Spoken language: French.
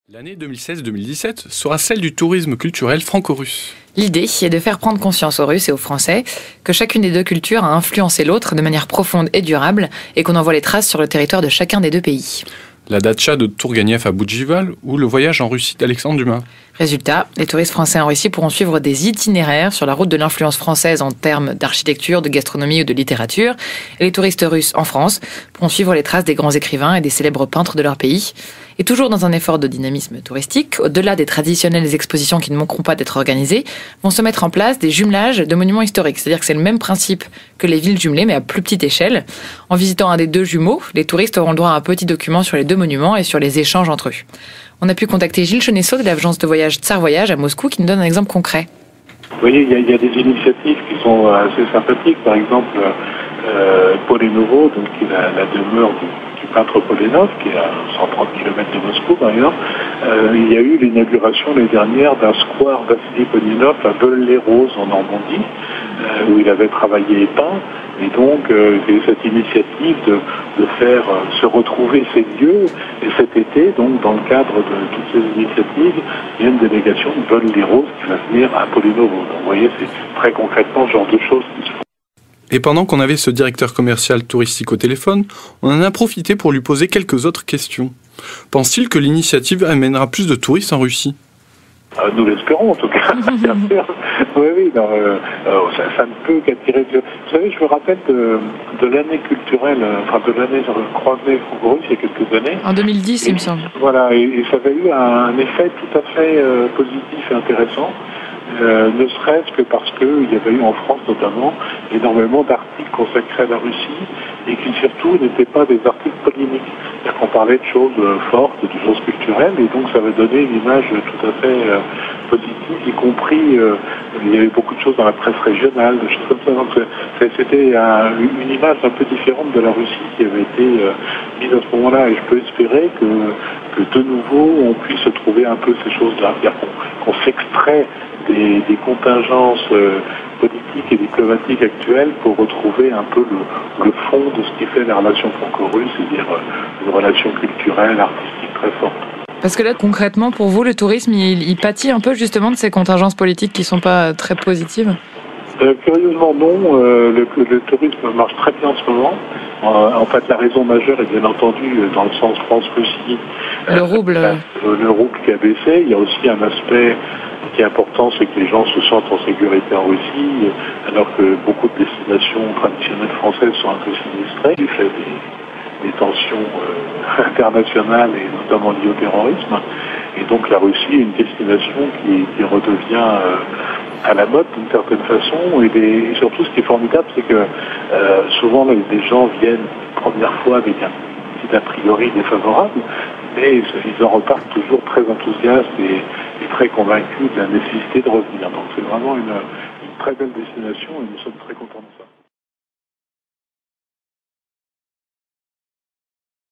L'année 2016-2017 sera celle du tourisme culturel franco-russe. L'idée est de faire prendre conscience aux Russes et aux Français que chacune des deux cultures a influencé l'autre de manière profonde et durable et qu'on en voit les traces sur le territoire de chacun des deux pays. La datcha de Tourgueniev à Boudjival ou le voyage en Russie d'Alexandre Dumas. Résultat, les touristes français en Russie pourront suivre des itinéraires sur la route de l'influence française en termes d'architecture, de gastronomie ou de littérature. Et les touristes russes en France pourront suivre les traces des grands écrivains et des célèbres peintres de leur pays. Et toujours dans un effort de dynamisme touristique, au-delà des traditionnelles expositions qui ne manqueront pas d'être organisées, vont se mettre en place des jumelages de monuments historiques. C'est-à-dire que c'est le même principe que les villes jumelées, mais à plus petite échelle. En visitant un des deux jumeaux, les touristes auront le droit à un petit document sur les deux monuments et sur les échanges entre eux. On a pu contacter Gilles Chenesso de l'agence de voyage Tsar Voyage à Moscou qui nous donne un exemple concret. Vous voyez, il y a des initiatives qui sont assez sympathiques. Par exemple, Polénovo, donc qui est la demeure du peintre Polénov, qui est à 130 km de Moscou par exemple. Il y a eu l'inauguration l'année dernière d'un square Vassili Polénov à Veules-les-Roses en Normandie, où il avait travaillé et peint. Et donc, cette initiative de faire se retrouver ces lieux. Et cet été, donc, dans le cadre de toutes ces initiatives, il y a une délégation de Veules-les-Roses qui va venir à Polénovo. Donc, vous voyez, c'est très concrètement ce genre de choses qui se font. Et pendant qu'on avait ce directeur commercial touristique au téléphone, on en a profité pour lui poser quelques autres questions. Pense-t-il que l'initiative amènera plus de touristes en Russie ? Nous l'espérons en tout cas, bien sûr. Oui, non, ça ne peut qu'attirer. Vous savez, je me rappelle de l'année culturelle, de l'année croisée franco-russe il y a quelques années. En 2010, il me semble. Voilà, et ça avait eu un effet tout à fait positif et intéressant. Ne serait-ce que parce qu'il y avait eu en France notamment énormément d'articles consacrés à la Russie et qui surtout n'étaient pas des articles polémiques. C'est-à-dire qu'on parlait de choses fortes, de choses culturelles et donc ça avait donné une image tout à fait positive, y compris il y avait beaucoup de choses dans la presse régionale, de choses comme ça. Donc c'était une image un peu différente de la Russie qui avait été mise à ce moment-là et je peux espérer que de nouveau on puisse trouver un peu ces choses-là, c'est-à-dire qu'on s'extrait des contingences politiques et diplomatiques actuelles pour retrouver un peu le fond de ce qui fait la relation franco-russe, c'est-à-dire une relation culturelle, artistique très forte. Parce que là, concrètement, pour vous, le tourisme, il pâtit un peu justement de ces contingences politiques qui ne sont pas très positives ? Curieusement non, le tourisme marche très bien en ce moment. En fait, la raison majeure est bien entendu dans le sens France-Russie. Le rouble. Le rouble qui a baissé. Il y a aussi un aspect qui est important, c'est que les gens se sentent en sécurité en Russie, alors que beaucoup de destinations traditionnelles françaises sont un peu sinistrées du fait des tensions internationales et notamment liées au terrorisme. Et donc la Russie est une destination qui redevient à la mode d'une certaine façon. Et surtout, ce qui est formidable, c'est que souvent les gens viennent première fois avec un petit a priori défavorable, mais ils en repartent toujours très enthousiastes et très convaincus de la nécessité de revenir. Donc c'est vraiment une très belle destination et nous sommes très contents de ça.